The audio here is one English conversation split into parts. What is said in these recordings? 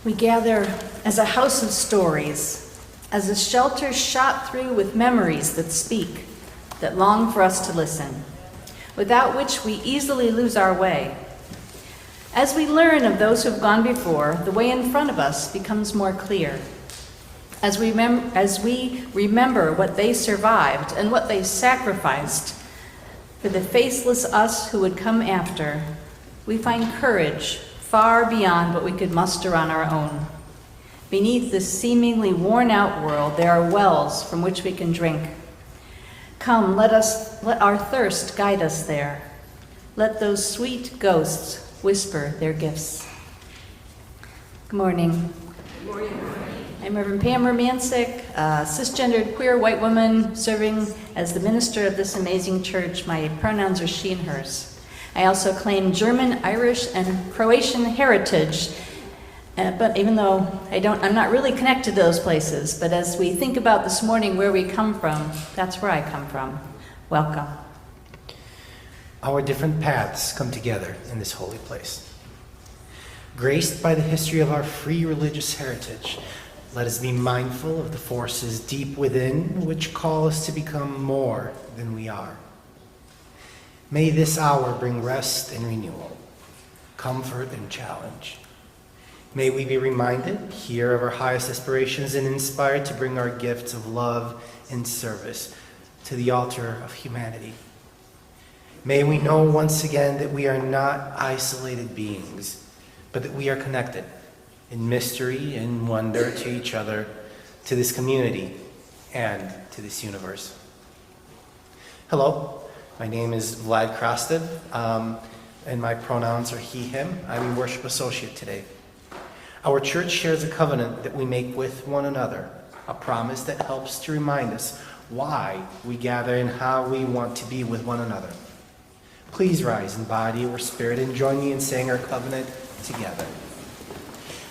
We gather as a house of stories, as a shelter shot through with memories that speak, that long for us to listen, without which we easily lose our way. As we learn of those who have gone before, the way in front of us becomes more clear. As we remember what they survived and what they sacrificed for the faceless us who would come after, we find courage far beyond what we could muster on our own. Beneath this seemingly worn-out world, there are wells from which we can drink. Come, let our thirst guide us there. Let those sweet ghosts whisper their gifts. Good morning. Good morning. I'm Reverend Pam Romancic, a cisgendered queer white woman serving as the minister of this amazing church. My pronouns are she and hers. I also claim German, Irish, and Croatian heritage, but even though I'm not really connected to those places, but as we think about this morning where we come from, that's where I come from. Welcome. Our different paths come together in this holy place. Graced by the history of our free religious heritage, let us be mindful of the forces deep within which call us to become more than we are. May this hour bring rest and renewal, comfort and challenge. May we be reminded here of our highest aspirations and inspired to bring our gifts of love and service to the altar of humanity. May we know once again that we are not isolated beings, but that we are connected in mystery and wonder to each other, to this community, and to this universe. Hello, my name is Vlad Krastev, and my pronouns are he, him. I'm a worship associate today. Our church shares a covenant that we make with one another, a promise that helps to remind us why we gather and how we want to be with one another. Please rise in body or spirit and join me in saying our covenant together.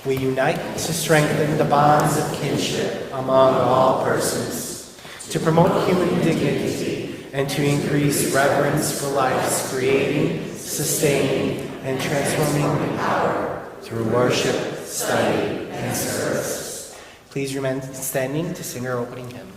We unite to strengthen the bonds of kinship among all persons, to promote human dignity, and to increase reverence for life's creating, sustaining, and transforming power through worship, study, and service. Please remain standing to sing our opening hymn.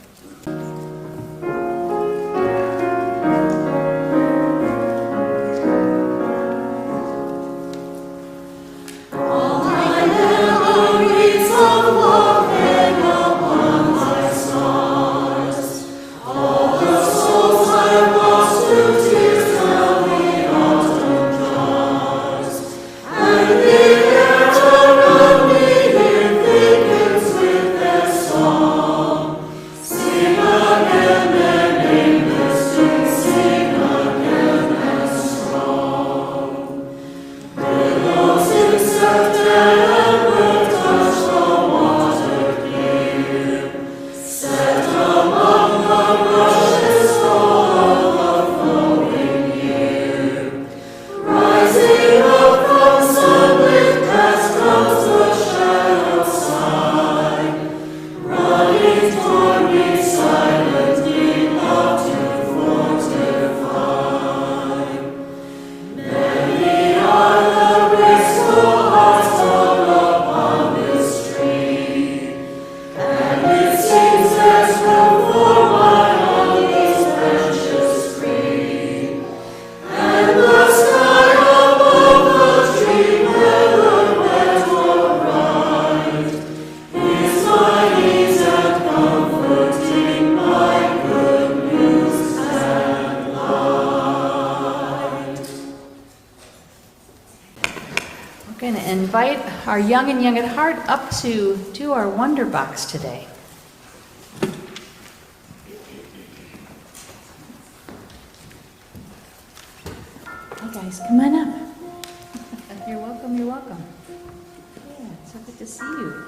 Our young and young at heart up to do our wonder box today. Hey guys, come on up. You're welcome, you're welcome. Yeah, it's so good to see you.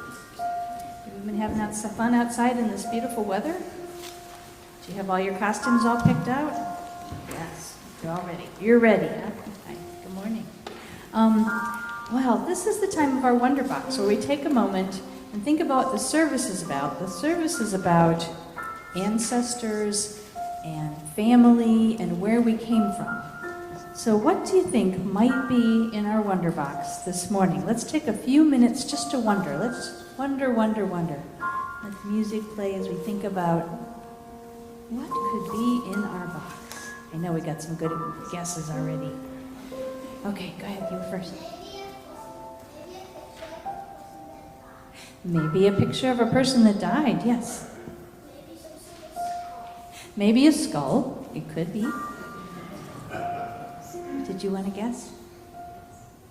You've been having fun outside in this beautiful weather? Do you have all your costumes all picked out? Yes, you're all ready. You're ready, huh? Hi, good morning. Well, this is the time of our Wonder Box where we take a moment and think about what the service is about. The service is about ancestors and family and where we came from. So what do you think might be in our wonder box this morning? Let's take a few minutes just to wonder. Let's wonder. Let the music play as we think about what could be in our box. I know we got some good guesses already. Okay, go ahead, you first. Maybe a picture of a person that died, yes. Maybe a skull, it could be. Did you want to guess?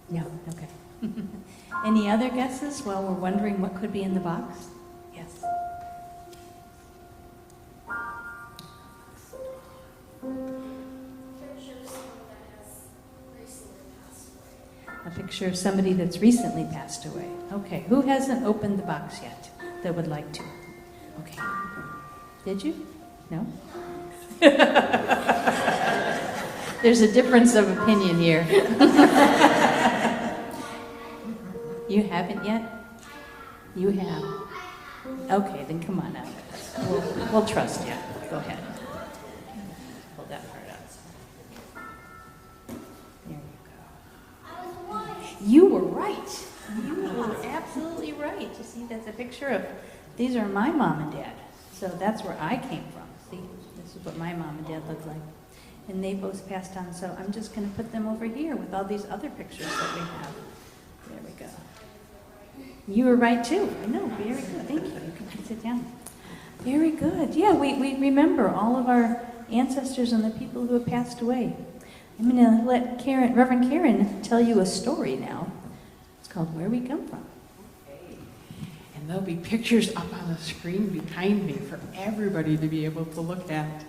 No, okay. Any other guesses while we're wondering what could be in the box? Yes. A picture of somebody that's recently passed away. Okay, who hasn't opened the box yet that would like to? Okay. Did you? No? There's a difference of opinion here. You haven't yet? You have. Okay, then come on out. We'll trust you. Go ahead. Pull that part out. There you go. You were right. You were absolutely right. You see, that's a picture of, these are my mom and dad. So that's where I came from. See, this is what my mom and dad looked like. And they both passed on, so I'm just going to put them over here with all these other pictures that we have. There we go. You were right too. I know, very good. Thank you. You can sit down. Very good. Yeah, we remember all of our ancestors and the people who have passed away. I'm going to let Reverend Karen tell you a story now. It's called Where We Come From. Okay. And there'll be pictures up on the screen behind me for everybody to be able to look at.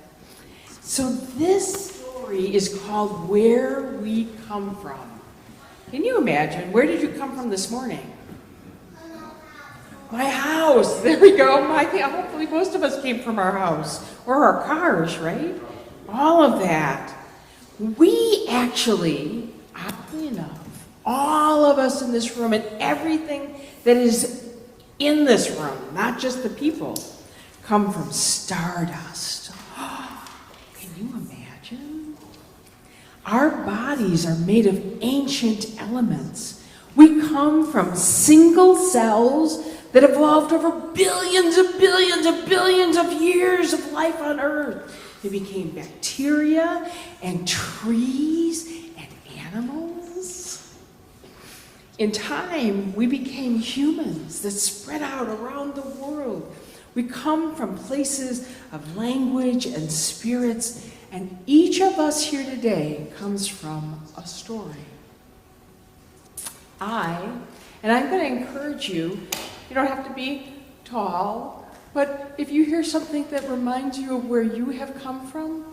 So this story is called Where We Come From. Can you imagine? Where did you come from this morning? My house. There we go. Hopefully most of us came from our house or our cars, right? All of that. We actually, oddly enough, all of us in this room and everything that is in this room, not just the people, come from stardust. Can you imagine? Our bodies are made of ancient elements. We come from single cells that evolved over billions of billions of billions of years of life on Earth. They became bacteria and trees and animals. In time, we became humans that spread out around the world. We come from places of language and spirits, and each of us here today comes from a story. I'm going to encourage you, you don't have to be tall, but if you hear something that reminds you of where you have come from,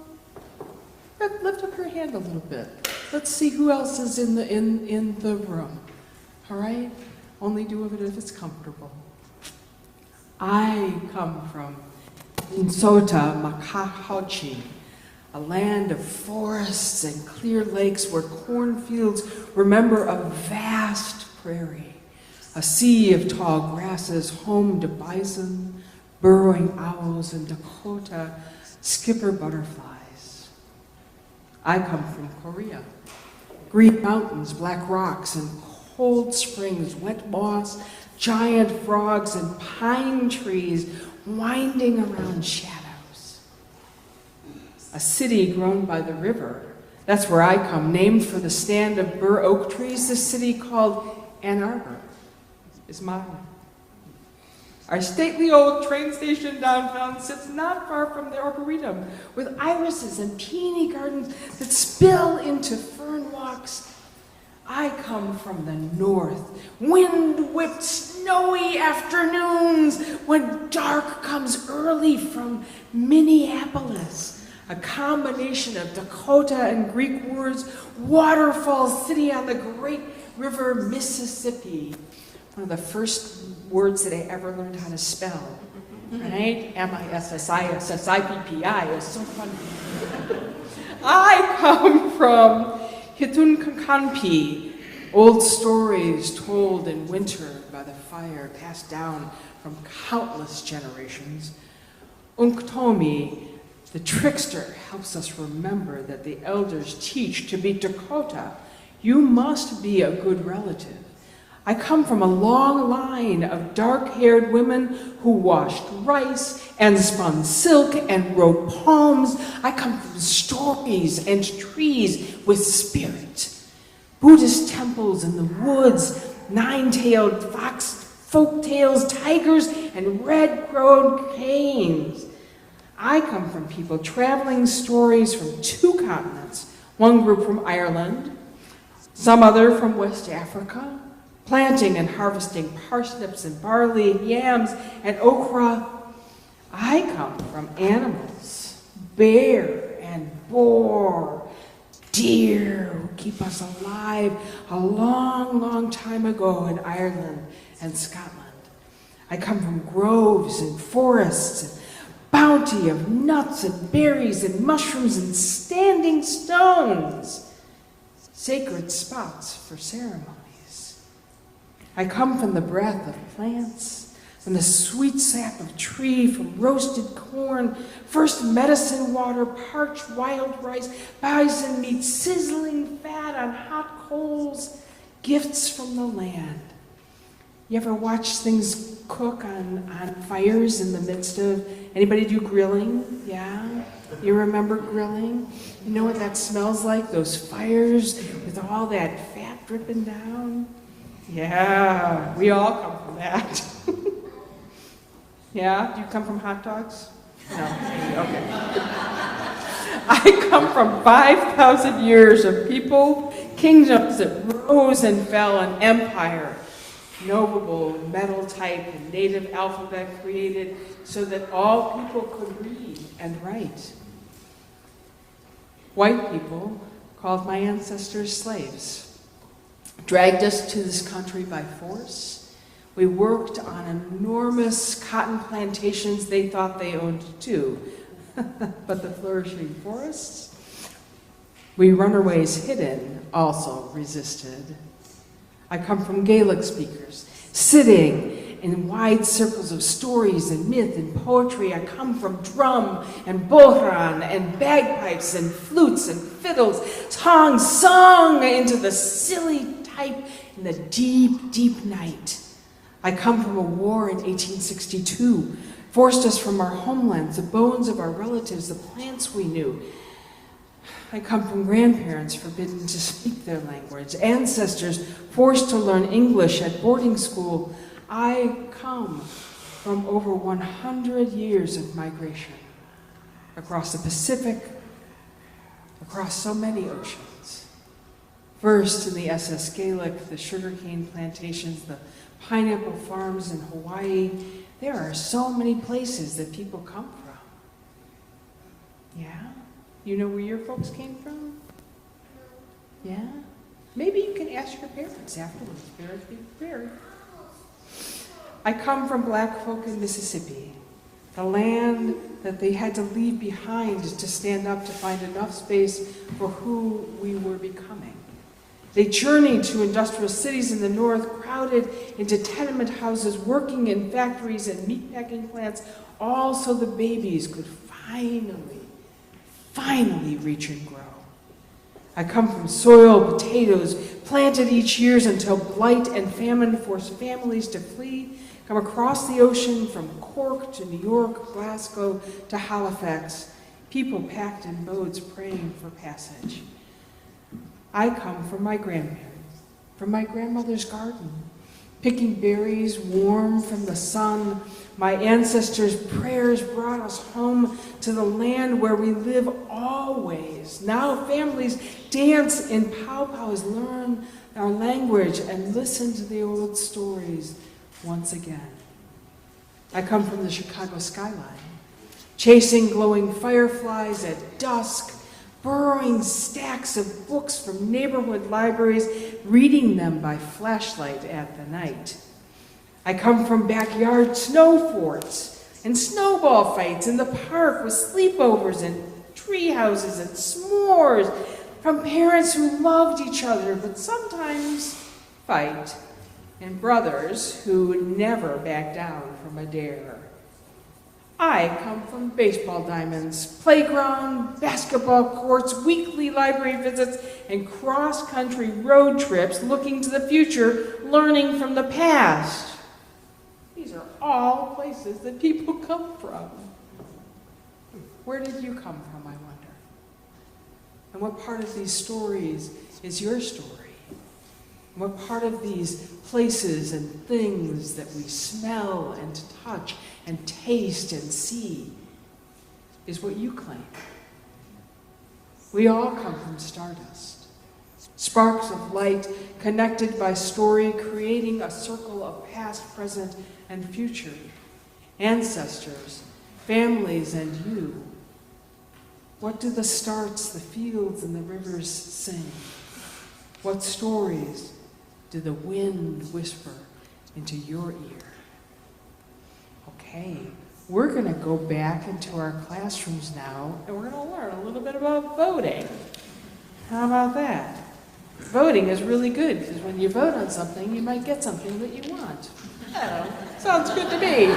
lift up your hand a little bit. Let's see who else is in the room. All right? Only do it if it's comfortable. I come from Insota Makahochi, a land of forests and clear lakes where cornfields remember a vast prairie, a sea of tall grasses home to bison, burrowing owls, and Dakota skipper butterflies. I come from Korea. Green mountains, black rocks, and cold springs, wet moss, giant frogs, and pine trees winding around shadows. A city grown by the river. That's where I come, named for the stand of bur oak trees. This city called Ann Arbor is mine. Our stately old train station downtown sits not far from the Arboretum, with irises and peony gardens that spill into fern walks. I come from the north, wind-whipped, snowy afternoons when dark comes early from Minneapolis, a combination of Dakota and Greek words, waterfall city on the great river Mississippi. One of the first words that I ever learned how to spell, right? M-I-S-S-I-S-S-I-P-P-I. It's so funny. I come from Hitunkankanpi, old stories told in winter by the fire, passed down from countless generations. Unktomi, The trickster helps us remember that the elders teach to be Dakota, you must be a good relative. I come from a long line of dark-haired women who washed rice and spun silk and rode palms. I come from stories and trees with spirit. Buddhist temples in the woods, nine-tailed fox, folk tales, tigers, and red-crowed canes. I come from people traveling stories from 2 continents, one group from Ireland, some other from West Africa, planting and harvesting parsnips and barley, yams and okra. I come from animals, bear and boar, deer who keep us alive a long, long time ago in Ireland and Scotland. I come from groves and forests and bounty of nuts and berries and mushrooms and standing stones, sacred spots for ceremonies. I come from the breath of plants, from the sweet sap of tree, from roasted corn, first medicine water, parched wild rice, bison meat, sizzling fat on hot coals, gifts from the land. You ever watch things cook on fires in the midst of, anybody do grilling? Yeah? You remember grilling? You know what that smells like? Those fires with all that fat dripping down? Yeah, we all come from that. Yeah? Do you come from hot dogs? No. Okay. I come from 5,000 years of people, kingdoms that rose and fell, an empire, notable metal type and native alphabet created so that all people could read and write. White people called my ancestors slaves, dragged us to this country by force. We worked on enormous cotton plantations they thought they owned too, but the flourishing forests, we runaways hidden also resisted. I come from Gaelic speakers, sitting in wide circles of stories and myth and poetry. I come from drum and bohran and bagpipes and flutes and fiddles, songs sung into the silly type in the deep, deep night. I come from a war in 1862, forced us from our homelands, the bones of our relatives, the plants we knew. I come from grandparents forbidden to speak their language, ancestors forced to learn English at boarding school. I come from over 100 years of migration across the Pacific, across so many oceans. First in the SS Gaelic, the sugarcane plantations, the pineapple farms in Hawaii. There are so many places that people come from. Yeah? You know where your folks came from? Yeah? Maybe you can ask your parents afterwards. Parents, be prepared. I come from black folk in Mississippi, the land that they had to leave behind to stand up to find enough space for who we were becoming. They journeyed to industrial cities in the north, crowded into tenement houses, working in factories and meatpacking plants, all so the babies could finally reach and grow. I come from soil, potatoes, planted each year until blight and famine forced families to flee, come across the ocean from Cork to New York, Glasgow to Halifax, people packed in boats praying for passage. I come from my grandparents, from my grandmother's garden, picking berries warm from the sun. My ancestors' prayers brought us home to the land where we live always. Now families dance in powwows, learn our language, and listen to the old stories once again. I come from the Chicago skyline, chasing glowing fireflies at dusk, borrowing stacks of books from neighborhood libraries, reading them by flashlight at the night. I come from backyard snow forts and snowball fights in the park with sleepovers and tree houses and s'mores, from parents who loved each other but sometimes fight, and brothers who never back down from a dare. I come from baseball diamonds, playground, basketball courts, weekly library visits, and cross-country road trips looking to the future, learning from the past. These are all places that people come from. Where did you come from, I wonder? And what part of these stories is your story? And what part of these places and things that we smell and touch and taste and see is what you claim? We all come from stardust. Sparks of light connected by story, creating a circle of past, present, and future. Ancestors, families, and you. What do the starts, the fields, and the rivers sing? What stories do the wind whisper into your ear? Okay, we're going to go back into our classrooms now, and we're going to learn a little bit about voting. How about that? Voting is really good, because when you vote on something, you might get something that you want. Oh, sounds good to me.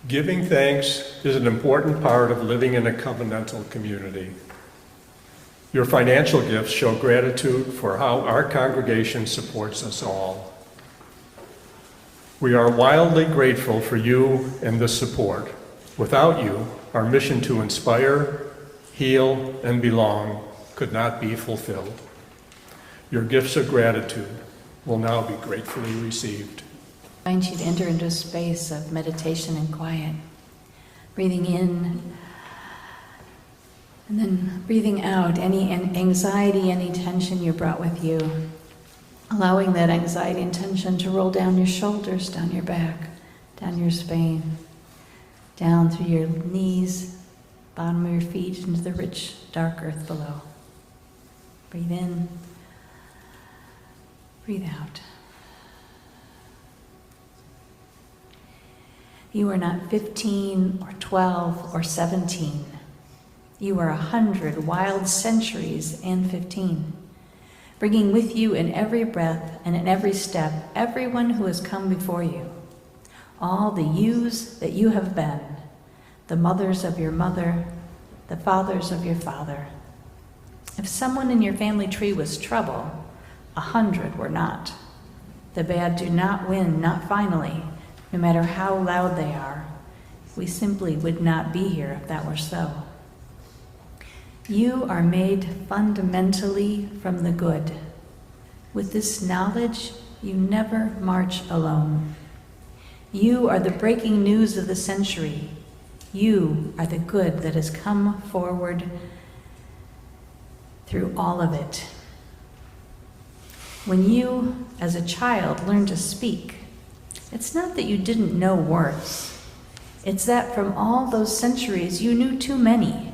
Giving thanks is an important part of living in a covenantal community. Your financial gifts show gratitude for how our congregation supports us all. We are wildly grateful for you and this support. Without you, our mission to inspire, heal, and belong could not be fulfilled. Your gifts of gratitude will now be gratefully received. I invite you to enter into a space of meditation and quiet, breathing in and then breathing out any anxiety, any tension you brought with you, allowing that anxiety and tension to roll down your shoulders, down your back, down your spine, down through your knees, bottom of your feet, into the rich, dark earth below. Breathe in, breathe out. You are not 15 or 12 or 17. You are 100 wild centuries and 15, bringing with you in every breath and in every step everyone who has come before you, all the yous that you have been, the mothers of your mother, the fathers of your father. If someone in your family tree was trouble, 100 were not. The bad do not win, not finally, no matter how loud they are. We simply would not be here if that were so. You are made fundamentally from the good. With this knowledge, you never march alone. You are the breaking news of the century. You are the good that has come forward through all of it. When you, as a child, learned to speak, it's not that you didn't know words. It's that from all those centuries you knew too many,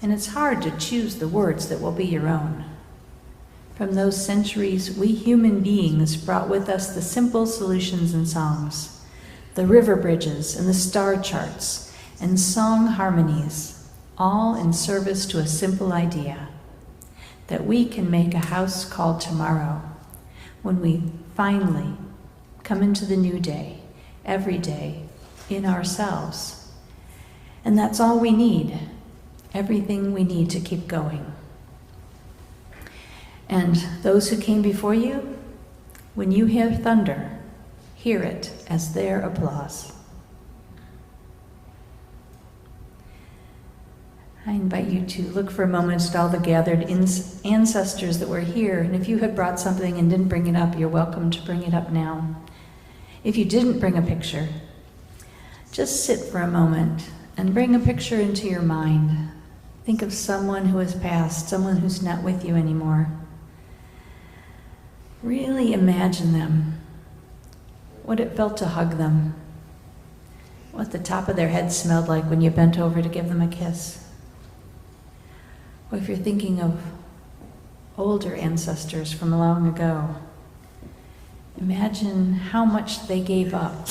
and it's hard to choose the words that will be your own. From those centuries, we human beings brought with us the simple solutions and songs, the river bridges and the star charts and song harmonies, all in service to a simple idea, that we can make a house called tomorrow when we finally come into the new day, every day, in ourselves. And that's all we need, everything we need to keep going. And those who came before you, when you hear thunder, hear it as their applause. I invite you to look for a moment at all the gathered ancestors that were here, and if you had brought something and didn't bring it up, you're welcome to bring it up now. If you didn't bring a picture, just sit for a moment and bring a picture into your mind. Think of someone who has passed, someone who's not with you anymore. Really imagine them, what it felt to hug them, what the top of their head smelled like when you bent over to give them a kiss. Or if you're thinking of older ancestors from long ago, imagine how much they gave up,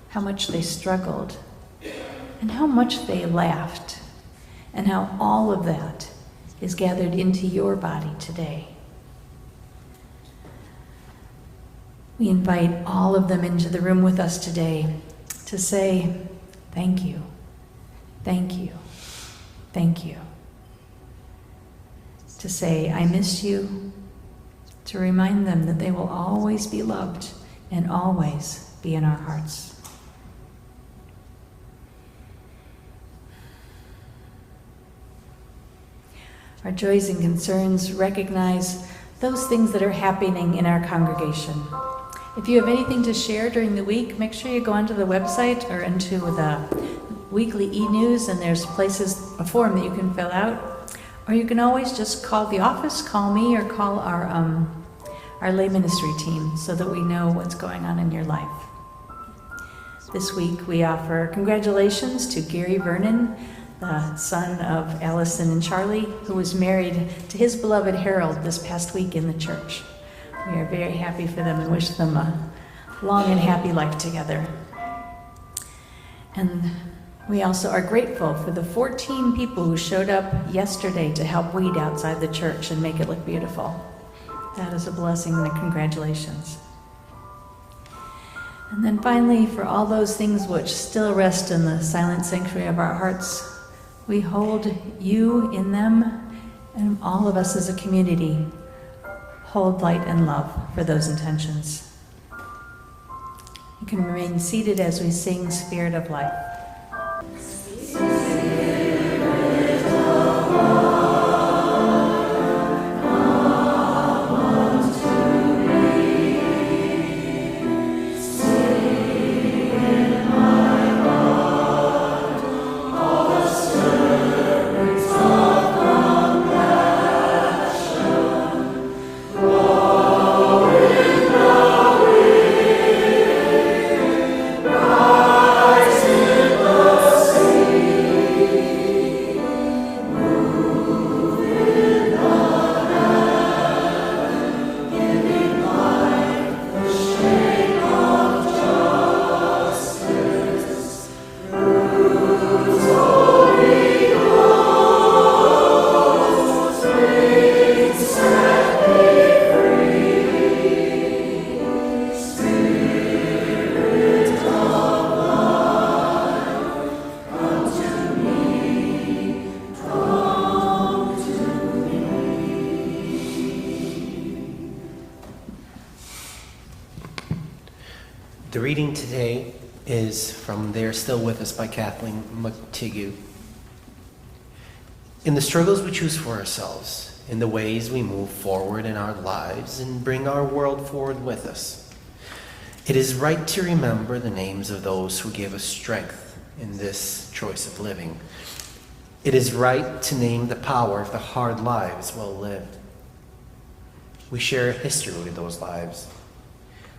how much they struggled, and how much they laughed, and how all of that is gathered into your body today. We invite all of them into the room with us today to say, thank you, thank you, thank you. To say, I miss you, to remind them that they will always be loved and always be in our hearts. Our joys and concerns recognize those things that are happening in our congregation. If you have anything to share during the week, make sure you go onto the website or into the weekly e-news, and there's a form that you can fill out. Or you can always just call the office, call me, or call our lay ministry team so that we know what's going on in your life. This week we offer congratulations to Gary Vernon, the son of Allison and Charlie, who was married to his beloved Harold this past week in the church. We are very happy for them and wish them a long and happy life together. And we also are grateful for the 14 people who showed up yesterday to help weed outside the church and make it look beautiful. That is a blessing and congratulations. And then finally, for all those things which still rest in the silent sanctuary of our hearts, we hold you in them, and all of us as a community hold light and love for those intentions. You can remain seated as we sing Spirit of Life. The reading today is from They're Still With Us by Kathleen McTigue. In the struggles we choose for ourselves, in the ways we move forward in our lives and bring our world forward with us, it is right to remember the names of those who gave us strength in this choice of living. It is right to name the power of the hard lives well lived. We share a history with those lives.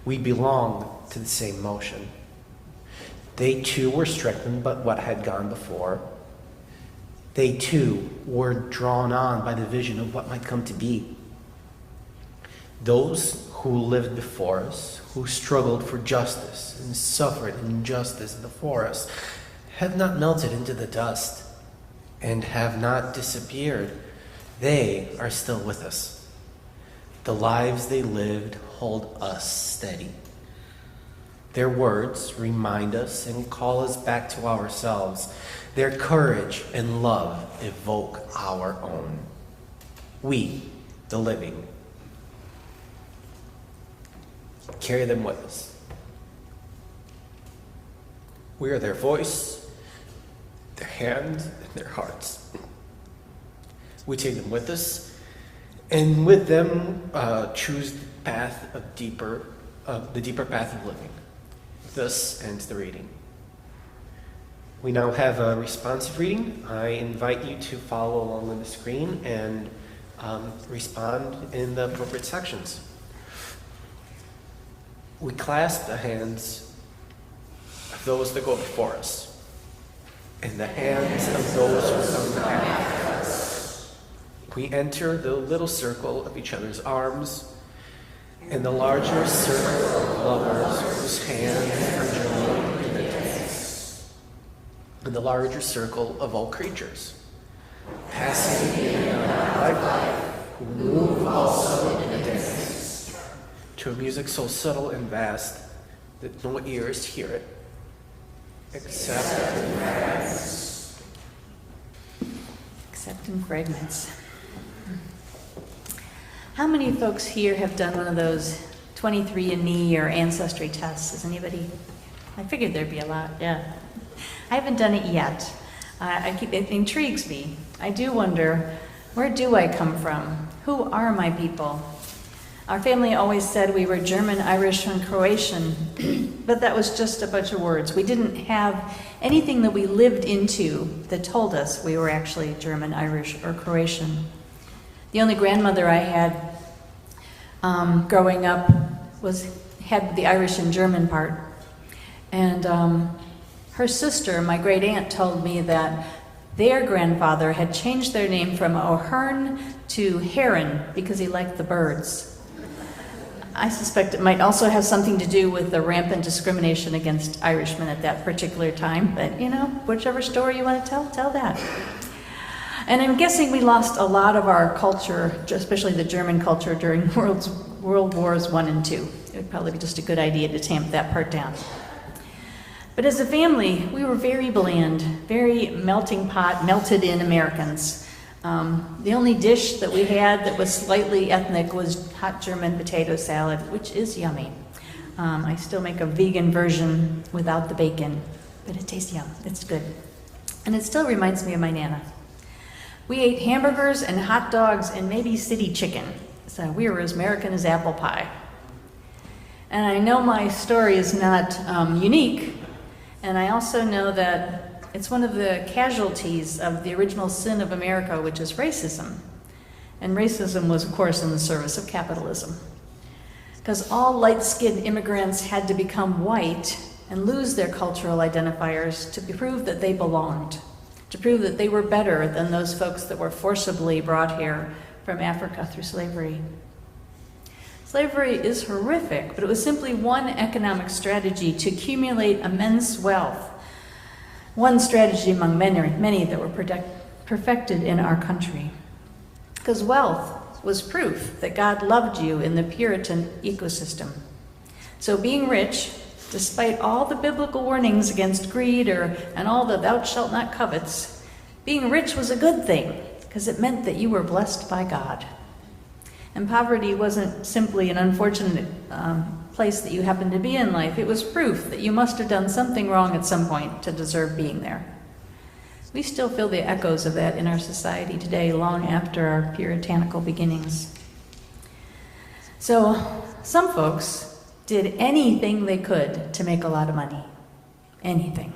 We belong to the same motion. They too were strengthened by what had gone before. They too were drawn on by the vision of what might come to be. Those who lived before us, who struggled for justice and suffered injustice before us, have not melted into the dust and have not disappeared. They are still with us. The lives they lived hold us steady. Their words remind us and call us back to ourselves. Their courage and love evoke our own. We, the living, carry them with us. We are their voice, their hand, and their hearts. We take them with us, and with them choose the path of the deeper path of living. Thus ends the reading. We now have a responsive reading. I invite you to follow along on the screen and respond in the appropriate sections. We clasp the hands of those that go before us, and the hands of those who come after us. We enter the little circle of each other's arms, and the larger circle of lovers whose hands are joined in a dance, and the larger circle of all creatures, passing in life, who move also in a dance, to a music so subtle and vast that no ears hear it, except in fragments. Except in fragments. How many folks here have done one of those 23andMe or Ancestry tests? Is anybody? I figured there'd be a lot, yeah. I haven't done it yet. It intrigues me. I do wonder, where do I come from? Who are my people? Our family always said we were German, Irish, and Croatian, but that was just a bunch of words. We didn't have anything that we lived into that told us we were actually German, Irish, or Croatian. The only grandmother I had growing up had the Irish and German part. And her sister, my great aunt, told me that their grandfather had changed their name from O'Hearn to Heron because he liked the birds. I suspect it might also have something to do with the rampant discrimination against Irishmen at that particular time, but whichever story you want to tell that. And I'm guessing we lost a lot of our culture, especially the German culture, during World Wars I and II. It would probably be just a good idea to tamp that part down. But as a family, we were very bland, very melting pot, melted in Americans. The only dish that we had that was slightly ethnic was hot German potato salad, which is yummy. I still make a vegan version without the bacon, but it tastes yum. It's good. And it still reminds me of my Nana. We ate hamburgers and hot dogs and maybe city chicken. So we were as American as apple pie. And I know my story is not unique, and I also know that it's one of the casualties of the original sin of America, which is racism. And racism was, of course, in the service of capitalism. Because all light-skinned immigrants had to become white and lose their cultural identifiers to prove that they belonged, to prove that they were better than those folks that were forcibly brought here from Africa through slavery. Slavery is horrific, but it was simply one economic strategy to accumulate immense wealth. One strategy among many that were perfected in our country. Because wealth was proof that God loved you in the Puritan ecosystem. So being rich, despite all the biblical warnings against greed and all the thou shalt not covets, being rich was a good thing because it meant that you were blessed by God. And poverty wasn't simply an unfortunate place that you happened to be in life. It was proof that you must have done something wrong at some point to deserve being there. We still feel the echoes of that in our society today, long after our puritanical beginnings. So some folks did anything they could to make a lot of money. Anything.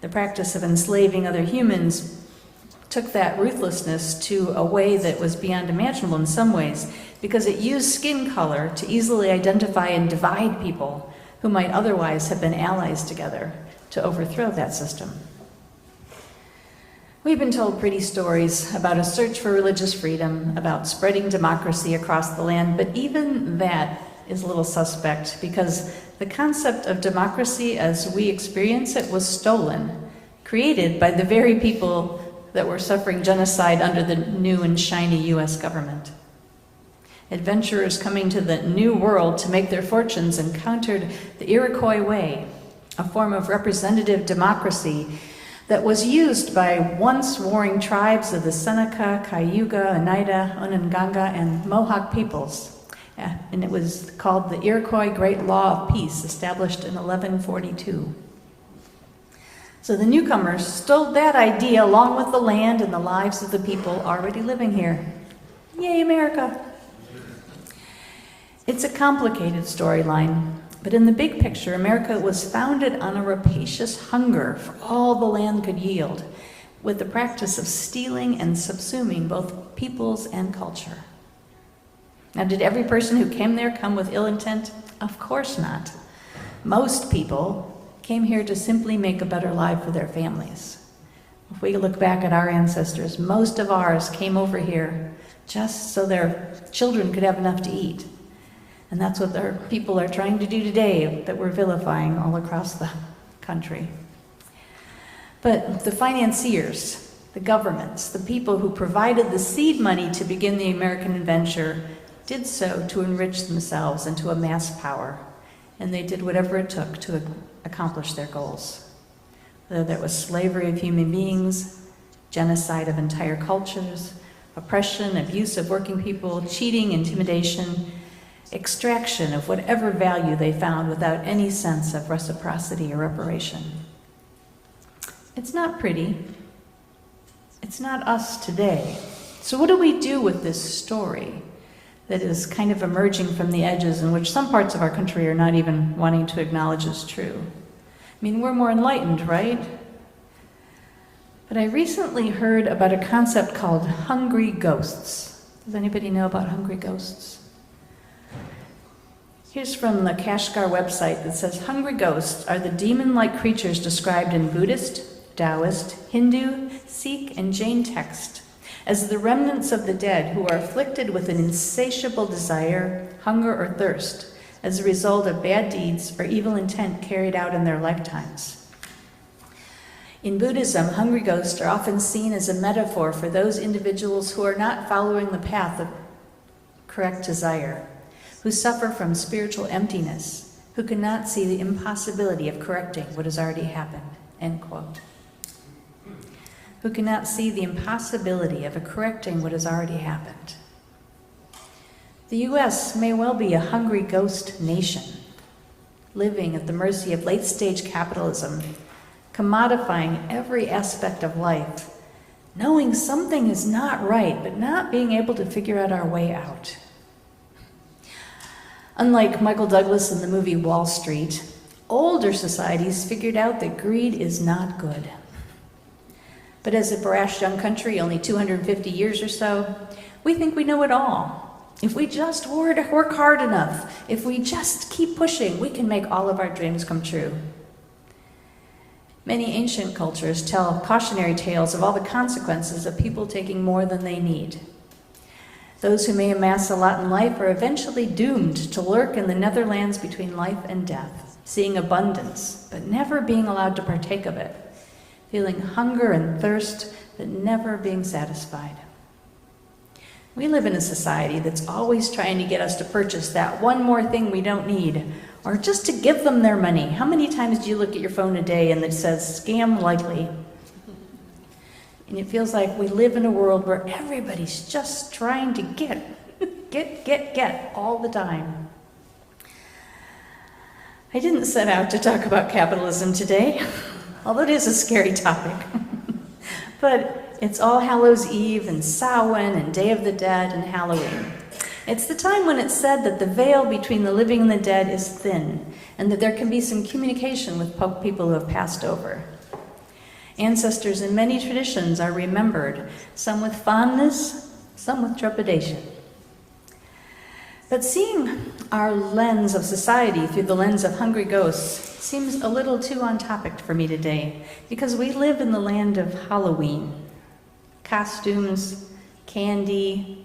The practice of enslaving other humans took that ruthlessness to a way that was beyond imaginable in some ways, because it used skin color to easily identify and divide people who might otherwise have been allies together to overthrow that system. We've been told pretty stories about a search for religious freedom, about spreading democracy across the land, but even that is a little suspect, because the concept of democracy as we experience it was stolen, created by the very people that were suffering genocide under the new and shiny U.S. government. Adventurers coming to the New World to make their fortunes encountered the Iroquois way, a form of representative democracy that was used by once warring tribes of the Seneca, Cayuga, Oneida, Onondaga, and Mohawk peoples. And it was called the Iroquois Great Law of Peace, established in 1142. So the newcomers stole that idea along with the land and the lives of the people already living here. Yay, America! It's a complicated storyline, but in the big picture, America was founded on a rapacious hunger for all the land could yield, with the practice of stealing and subsuming both peoples and culture. Now, did every person who came there come with ill intent? Of course not. Most people came here to simply make a better life for their families. If we look back at our ancestors, most of ours came over here just so their children could have enough to eat. And that's what our people are trying to do today, that we're vilifying all across the country. But the financiers, the governments, the people who provided the seed money to begin the American adventure did so to enrich themselves and to amass power. And they did whatever it took to accomplish their goals. Whether that was slavery of human beings, genocide of entire cultures, oppression, abuse of working people, cheating, intimidation, extraction of whatever value they found without any sense of reciprocity or reparation. It's not pretty. It's not us today. So what do we do with this story that is kind of emerging from the edges, in which some parts of our country are not even wanting to acknowledge as true? I mean, we're more enlightened, right? But I recently heard about a concept called hungry ghosts. Does anybody know about hungry ghosts? Here's from the Kashgar website that says, hungry ghosts are the demon-like creatures described in Buddhist, Taoist, Hindu, Sikh, and Jain text as the remnants of the dead who are afflicted with an insatiable desire, hunger, or thirst as a result of bad deeds or evil intent carried out in their lifetimes. In Buddhism, hungry ghosts are often seen as a metaphor for those individuals who are not following the path of correct desire, who suffer from spiritual emptiness, who cannot see the impossibility of correcting what has already happened, end quote. Who cannot see the impossibility of correcting what has already happened. The U.S. may well be a hungry ghost nation, living at the mercy of late-stage capitalism, commodifying every aspect of life, knowing something is not right, but not being able to figure out our way out. Unlike Michael Douglas in the movie Wall Street, older societies figured out that greed is not good. But as a brash young country, only 250 years or so, we think we know it all. If we just work hard enough, if we just keep pushing, we can make all of our dreams come true. Many ancient cultures tell cautionary tales of all the consequences of people taking more than they need. Those who may amass a lot in life are eventually doomed to lurk in the netherlands between life and death, seeing abundance, but never being allowed to partake of it, feeling hunger and thirst, but never being satisfied. We live in a society that's always trying to get us to purchase that one more thing we don't need, or just to give them their money. How many times do you look at your phone a day and it says, scam likely? And it feels like we live in a world where everybody's just trying to get all the time. I didn't set out to talk about capitalism today, although it is a scary topic. But it's All Hallows Eve and Samhain and Day of the Dead and Halloween. It's the time when it's said that the veil between the living and the dead is thin, and that there can be some communication with people who have passed over. Ancestors in many traditions are remembered, some with fondness, some with trepidation. But seeing our lens of society through the lens of hungry ghosts seems a little too on topic for me today, because we live in the land of Halloween. Costumes, candy,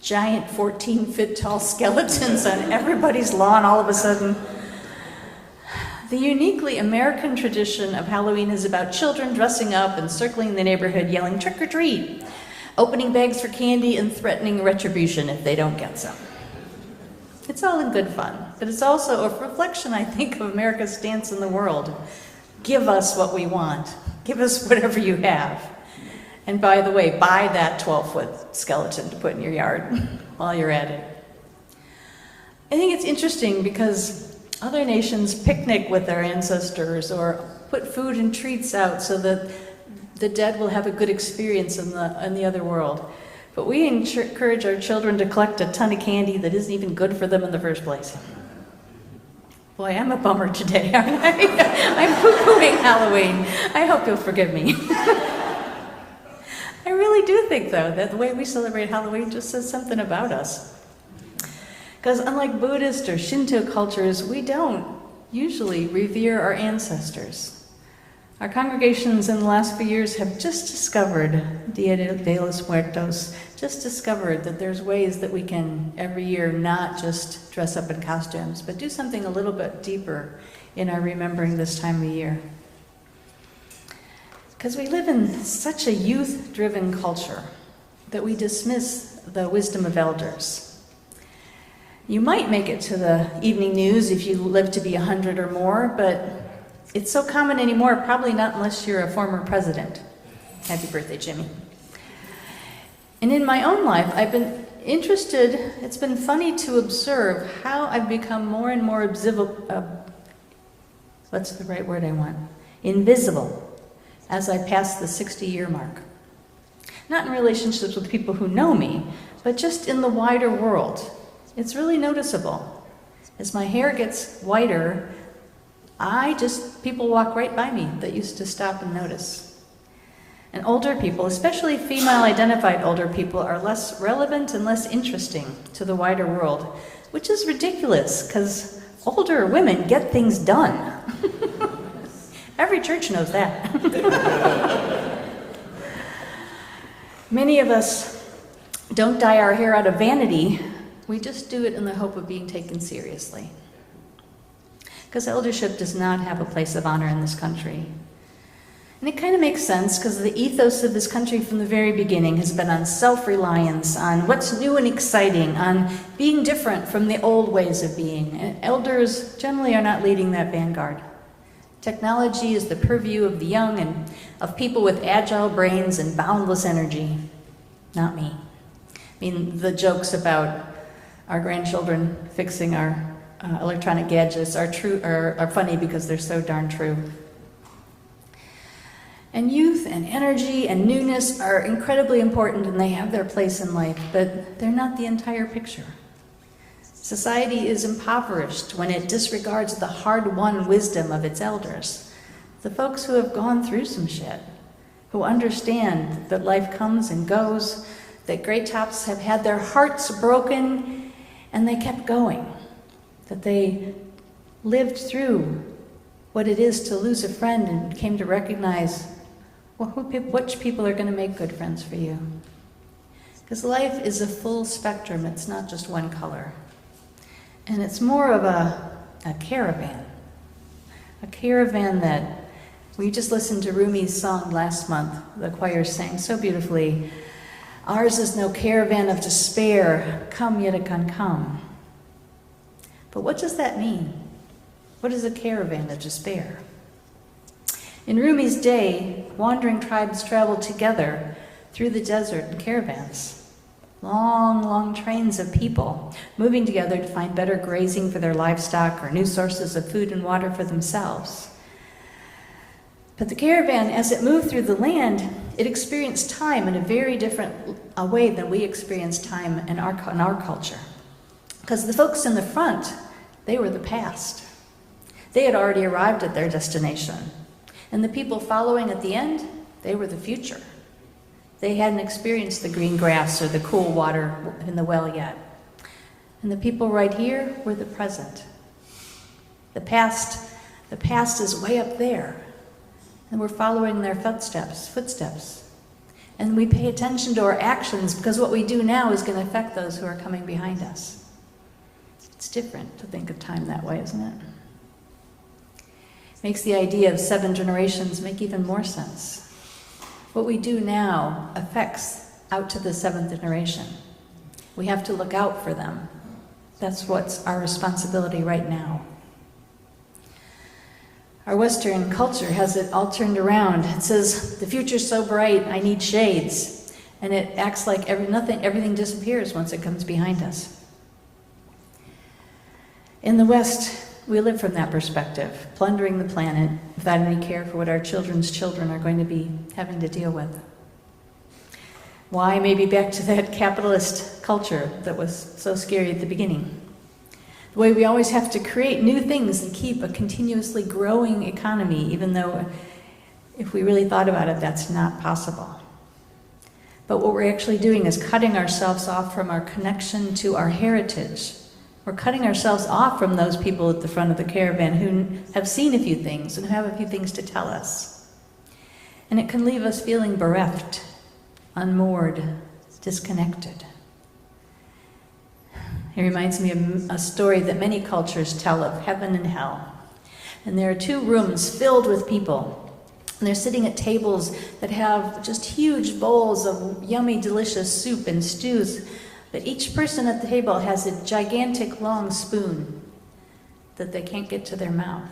giant 14-foot tall skeletons on everybody's lawn all of a sudden. The uniquely American tradition of Halloween is about children dressing up and circling the neighborhood yelling trick or treat, opening bags for candy and threatening retribution if they don't get some. It's all in good fun, but it's also a reflection, I think, of America's stance in the world. Give us what we want. Give us whatever you have. And by the way, buy that 12-foot skeleton to put in your yard while you're at it. I think it's interesting because other nations picnic with their ancestors or put food and treats out so that the dead will have a good experience in the other world. But we encourage our children to collect a ton of candy that isn't even good for them in the first place. Boy, I'm a bummer today, aren't I? I'm poo-pooing Halloween. I hope you'll forgive me. I really do think, though, that the way we celebrate Halloween just says something about us. Because unlike Buddhist or Shinto cultures, we don't usually revere our ancestors. Our congregations in the last few years have just discovered, Dia de los Muertos, just discovered that there's ways that we can every year not just dress up in costumes, but do something a little bit deeper in our remembering this time of year. Because we live in such a youth-driven culture that we dismiss the wisdom of elders. You might make it to the evening news if you live to be 100 or more, but it's so common anymore, probably not unless you're a former president. Happy birthday, Jimmy. And in my own life, I've been interested, it's been funny to observe how I've become more and more what's the right word I want? Invisible as I pass the 60-year mark. Not in relationships with people who know me, but just in the wider world. It's really noticeable. As my hair gets whiter, people walk right by me that used to stop and notice. And older people, especially female-identified older people, are less relevant and less interesting to the wider world, which is ridiculous, because older women get things done. Every church knows that. Many of us don't dye our hair out of vanity. We just do it in the hope of being taken seriously. Because eldership does not have a place of honor in this country. And it kind of makes sense, because the ethos of this country from the very beginning has been on self-reliance, on what's new and exciting, on being different from the old ways of being. And elders generally are not leading that vanguard. Technology is the purview of the young and of people with agile brains and boundless energy. Not me. I mean, the jokes about our grandchildren fixing our electronic gadgets are funny because they're so darn true. And youth and energy and newness are incredibly important, and they have their place in life, but they're not the entire picture. Society is impoverished when it disregards the hard-won wisdom of its elders, the folks who have gone through some shit, who understand that life comes and goes, that great tops have had their hearts broken, and they kept going. That they lived through what it is to lose a friend and came to recognize, well, which people are going to make good friends for you. Because life is a full spectrum, it's not just one color. And it's more of a caravan. A caravan that, we just listened to Rumi's song last month, the choir sang so beautifully, ours is no caravan of despair, come yet it can come. But what does that mean? What is a caravan of despair? In Rumi's day, wandering tribes traveled together through the desert in caravans. Long, long trains of people moving together to find better grazing for their livestock or new sources of food and water for themselves. But the caravan, as it moved through the land, it experienced time in a very different way than we experience time in our culture. Because the folks in the front, they were the past. They had already arrived at their destination. And the people following at the end, they were the future. They hadn't experienced the green grass or the cool water in the well yet. And the people right here were the present. The past is way up there. And we're following their footsteps. And we pay attention to our actions because what we do now is going to affect those who are coming behind us. It's different to think of time that way, isn't it? Makes the idea of 7 generations make even more sense. What we do now affects out to the 7th generation. We have to look out for them. That's what's our responsibility right now. Our Western culture has it all turned around. It says, the future's so bright, I need shades. And it acts like everything disappears once it comes behind us. In the West, we live from that perspective, plundering the planet without any care for what our children's children are going to be having to deal with. Why? Maybe back to that capitalist culture that was so scary at the beginning. The way we always have to create new things and keep a continuously growing economy, even though if we really thought about it, that's not possible. But what we're actually doing is cutting ourselves off from our connection to our heritage. We're cutting ourselves off from those people at the front of the caravan who have seen a few things and have a few things to tell us. And it can leave us feeling bereft, unmoored, disconnected. It reminds me of a story that many cultures tell of heaven and hell. And there are two rooms filled with people. And they're sitting at tables that have just huge bowls of yummy, delicious soup and stews. But each person at the table has a gigantic long spoon that they can't get to their mouth.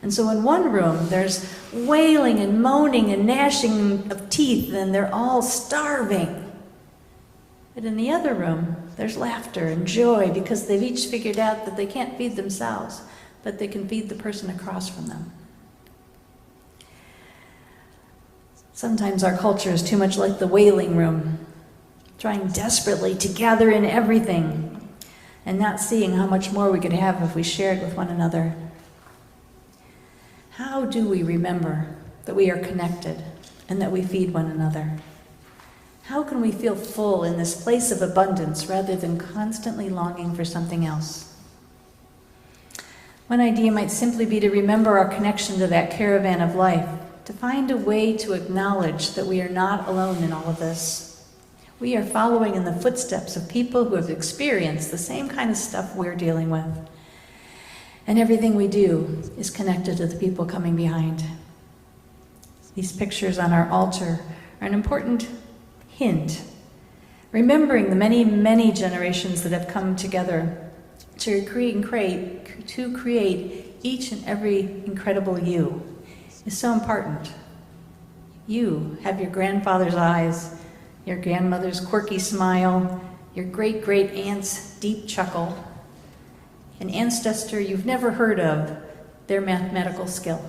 And so in one room, there's wailing and moaning and gnashing of teeth, and they're all starving. But in the other room, there's laughter and joy because they've each figured out that they can't feed themselves, but they can feed the person across from them. Sometimes our culture is too much like the wailing room, trying desperately to gather in everything and not seeing how much more we could have if we shared with one another. How do we remember that we are connected and that we feed one another? How can we feel full in this place of abundance rather than constantly longing for something else? One idea might simply be to remember our connection to that caravan of life, to find a way to acknowledge that we are not alone in all of this. We are following in the footsteps of people who have experienced the same kind of stuff we're dealing with. And everything we do is connected to the people coming behind. These pictures on our altar are an important hint, remembering the many, many generations that have come together to create each and every incredible you is so important. You have your grandfather's eyes, your grandmother's quirky smile, your great-great-aunt's deep chuckle, an ancestor you've never heard of, their mathematical skill.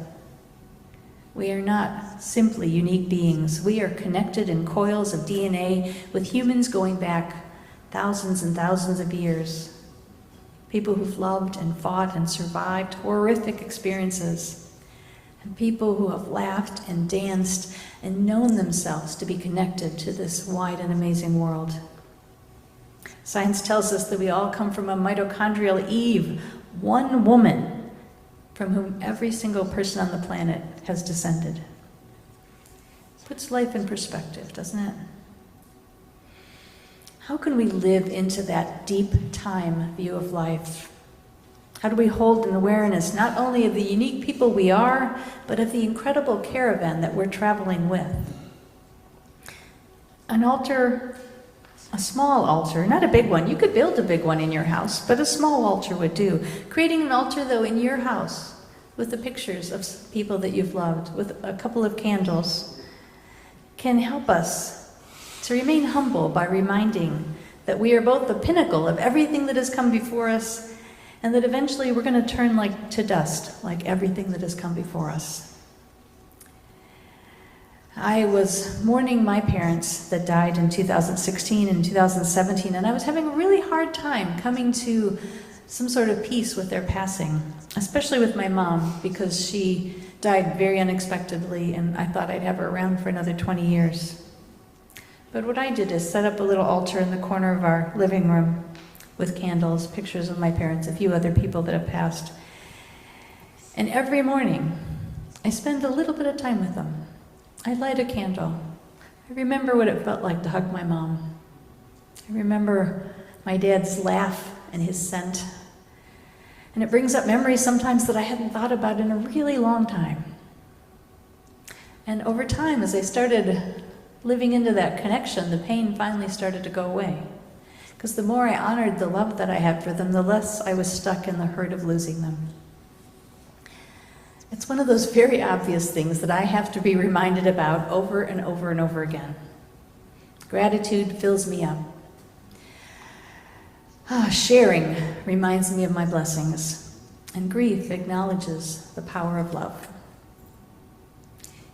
We are not simply unique beings. We are connected in coils of DNA with humans going back thousands and thousands of years. People who've loved and fought and survived horrific experiences. And people who have laughed and danced and known themselves to be connected to this wide and amazing world. Science tells us that we all come from a mitochondrial Eve, one woman from whom every single person on the planet has descended. Puts life in perspective, doesn't it? How can we live into that deep time view of life? How do we hold an awareness not only of the unique people we are, but of the incredible caravan that we're traveling with? An altar, a small altar, not a big one. You could build a big one in your house, but a small altar would do. Creating an altar, though, in your house with the pictures of people that you've loved, with a couple of candles, can help us to remain humble by reminding that we are both the pinnacle of everything that has come before us, and that eventually we're going to turn to dust, like everything that has come before us. I was mourning my parents that died in 2016 and 2017, and I was having a really hard time coming to some sort of peace with their passing, especially with my mom, because she died very unexpectedly, and I thought I'd have her around for another 20 years. But what I did is set up a little altar in the corner of our living room with candles, pictures of my parents, a few other people that have passed. And every morning, I spend a little bit of time with them. I light a candle. I remember what it felt like to hug my mom. I remember my dad's laugh and his scent. And it brings up memories sometimes that I hadn't thought about in a really long time. And over time, as I started living into that connection, the pain finally started to go away. Because the more I honored the love that I had for them, the less I was stuck in the hurt of losing them. It's one of those very obvious things that I have to be reminded about over and over and over again. Gratitude fills me up. Sharing reminds me of my blessings, and grief acknowledges the power of love.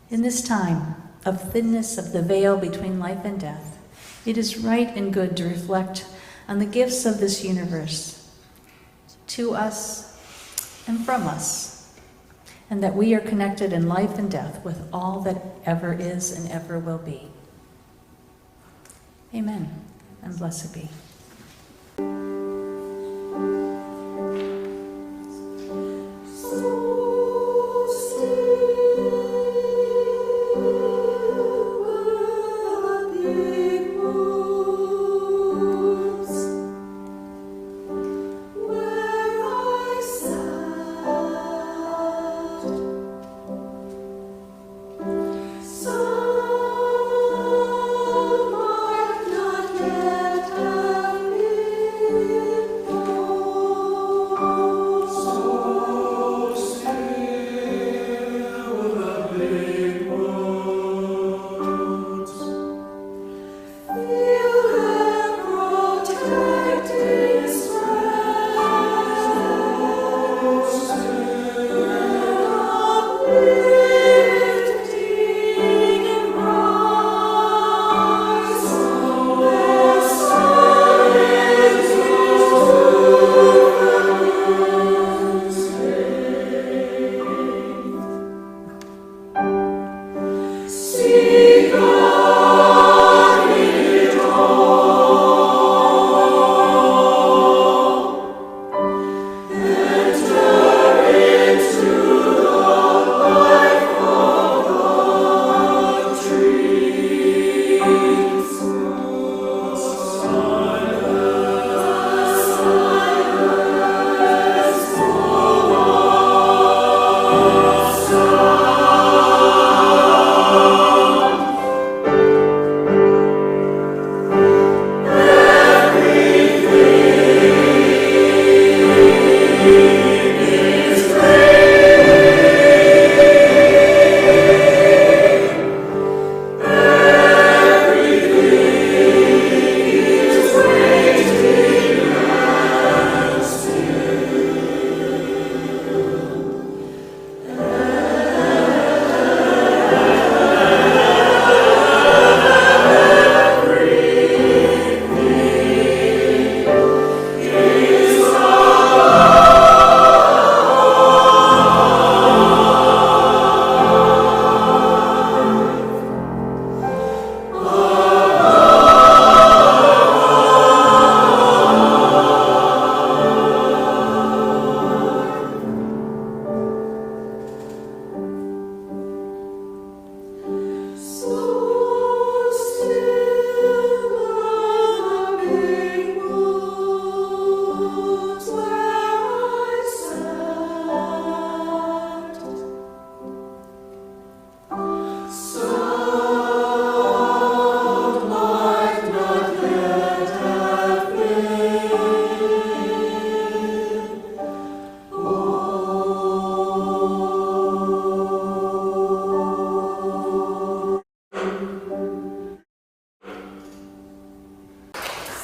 In this time of thinness of the veil between life and death, it is right and good to reflect on the gifts of this universe, to us and from us, and that we are connected in life and death with all that ever is and ever will be. Amen, and blessed be.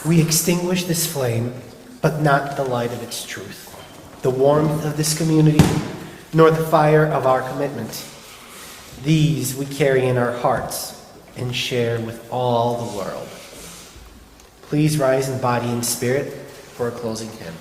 We extinguish this flame, but not the light of its truth, the warmth of this community, nor the fire of our commitment. These we carry in our hearts and share with all the world. Please rise in body and spirit for a closing hymn.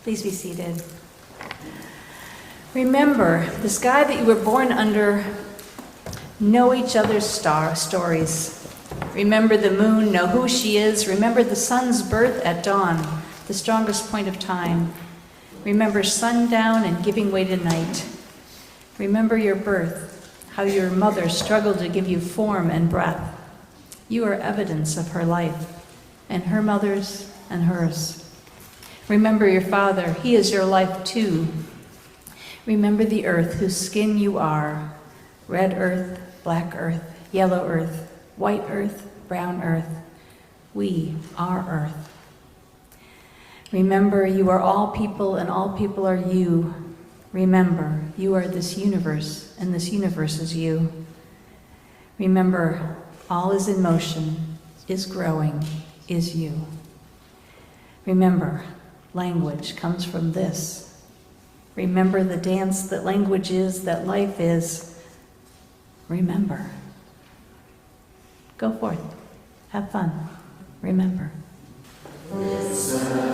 Please be seated. Remember, the sky that you were born under, know each other's stories. Remember the moon, know who she is. Remember the sun's birth at dawn, the strongest point of time. Remember sundown and giving way to night. Remember your birth, how your mother struggled to give you form and breath. You are evidence of her life, and her mother's and hers. Remember your father, he is your life too. Remember the earth whose skin you are, red earth, black earth, yellow earth, white earth, brown earth. We are earth. Remember you are all people and all people are you. Remember you are this universe and this universe is you. Remember all is in motion, is growing, is you. Remember, language comes from this. Remember the dance that language is, that life is. Remember. Go forth. Have fun. Remember. Listen.